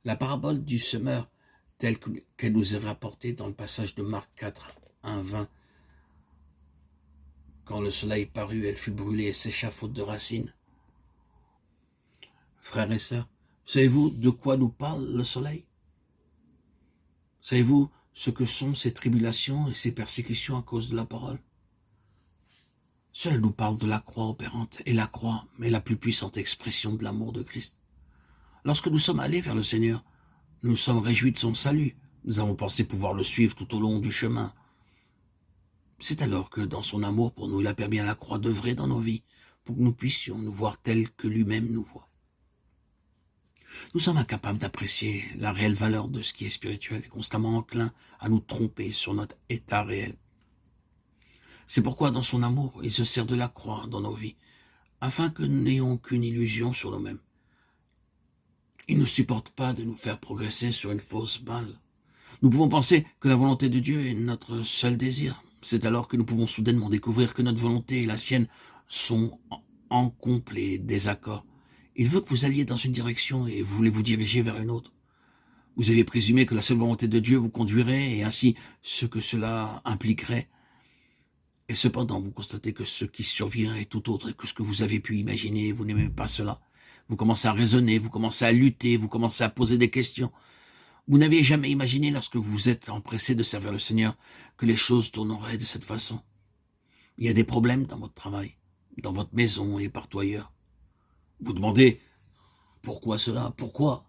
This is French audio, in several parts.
La parabole du semeur, telle qu'elle nous est rapportée dans le passage de Marc 4, 1, 20, quand le soleil parut, elle fut brûlée et sécha faute de racines. Frères et sœurs, savez-vous de quoi nous parle le soleil? Savez-vous ce que sont ces tribulations et ces persécutions à cause de la parole? Cela nous parle de la croix opérante, et la croix est la plus puissante expression de l'amour de Christ. Lorsque nous sommes allés vers le Seigneur, nous nous sommes réjouis de son salut. Nous avons pensé pouvoir le suivre tout au long du chemin. C'est alors que, dans son amour pour nous, il a permis à la croix d'œuvrer dans nos vies, pour que nous puissions nous voir tels que lui-même nous voit. Nous sommes incapables d'apprécier la réelle valeur de ce qui est spirituel et constamment enclins à nous tromper sur notre état réel. C'est pourquoi, dans son amour, il se sert de la croix dans nos vies, afin que nous n'ayons aucune illusion sur nous-mêmes. Il ne supporte pas de nous faire progresser sur une fausse base. Nous pouvons penser que la volonté de Dieu est notre seul désir. C'est alors que nous pouvons soudainement découvrir que notre volonté et la sienne sont en complet désaccord. Il veut que vous alliez dans une direction et vous voulez vous diriger vers une autre. Vous avez présumé que la seule volonté de Dieu vous conduirait et ainsi ce que cela impliquerait. Et cependant, vous constatez que ce qui survient est tout autre que ce que vous avez pu imaginer. Vous n'aimez pas cela. Vous commencez à raisonner, vous commencez à lutter, vous commencez à poser des questions. Vous n'aviez jamais imaginé, lorsque vous êtes empressé de servir le Seigneur, que les choses tourneraient de cette façon. Il y a des problèmes dans votre travail, dans votre maison et partout ailleurs. Vous demandez, pourquoi cela? Pourquoi?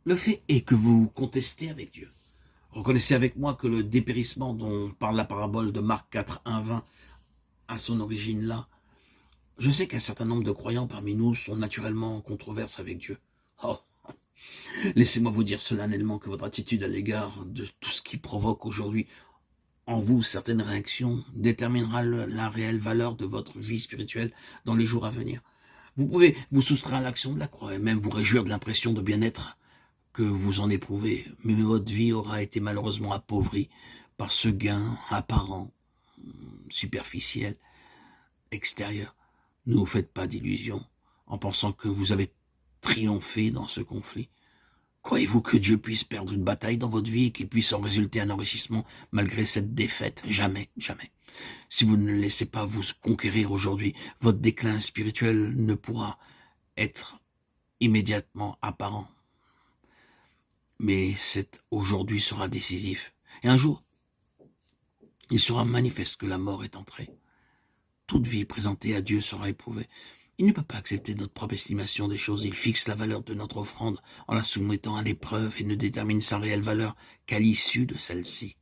Le fait est que vous contestez avec Dieu. Reconnaissez avec moi que le dépérissement dont parle la parabole de Marc 4, 1, 20 a son origine là. Je sais qu'un certain nombre de croyants parmi nous sont naturellement en controverse avec Dieu. Oh, laissez-moi vous dire solennellement que votre attitude à l'égard de tout ce qui provoque aujourd'hui en vous certaines réactions déterminera la réelle valeur de votre vie spirituelle dans les jours à venir. Vous pouvez vous soustraire à l'action de la croix et même vous réjouir de l'impression de bien-être que vous en éprouvez, mais votre vie aura été malheureusement appauvrie par ce gain apparent, superficiel, extérieur. Ne vous faites pas d'illusions en pensant que vous avez triomphé dans ce conflit. Croyez-vous que Dieu puisse perdre une bataille dans votre vie et qu'il puisse en résulter un enrichissement malgré cette défaite? Jamais, jamais. Si vous ne le laissez pas vous conquérir aujourd'hui, votre déclin spirituel ne pourra être immédiatement apparent. Mais cet aujourd'hui sera décisif. Et un jour, il sera manifeste que la mort est entrée. Toute vie présentée à Dieu sera éprouvée. Il ne peut pas accepter notre propre estimation des choses. Il fixe la valeur de notre offrande en la soumettant à l'épreuve et ne détermine sa réelle valeur qu'à l'issue de celle-ci.